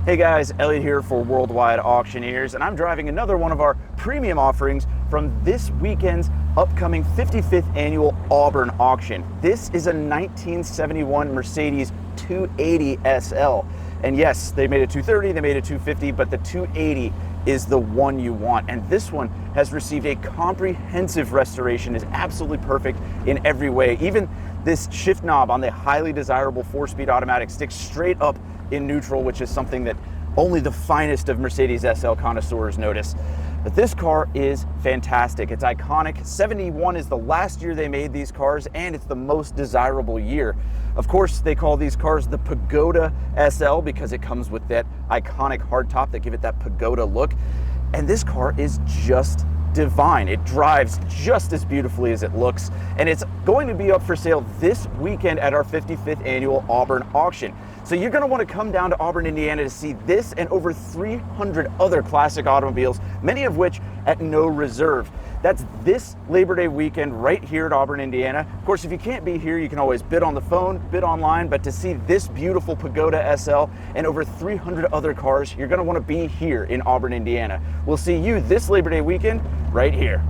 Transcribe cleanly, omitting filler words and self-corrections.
Hey guys, Elliot here for Worldwide Auctioneers, and I'm driving another one of our premium offerings from this weekend's upcoming 55th annual Auburn auction. This is a 1971 Mercedes 280 SL. And yes, they made a 230, they made a 250, but the 280 is the one you want. And this one has received a comprehensive restoration, is absolutely perfect in every way. Even this shift knob on the highly desirable 4-speed automatic sticks straight up in neutral, which is something that only the finest of Mercedes SL connoisseurs notice. But this car is fantastic. It's iconic. 71 is the last year they made these cars, and it's the most desirable year. Of course, they call these cars the Pagoda SL because it comes with that iconic hardtop that give it that pagoda look. And this car is just divine. It drives just as beautifully as it looks, and it's going to be up for sale this weekend at our 55th annual Auburn auction. So you're going to want to come down to Auburn, Indiana to see this and over 300 other classic automobiles, many of which at no reserve. That's this Labor Day weekend right here at Auburn, Indiana. Of course, if you can't be here, you can always bid on the phone, bid online, but to see this beautiful Pagoda SL and over 300 other cars, you're going to want to be here in Auburn, Indiana. We'll see you this Labor Day weekend right here.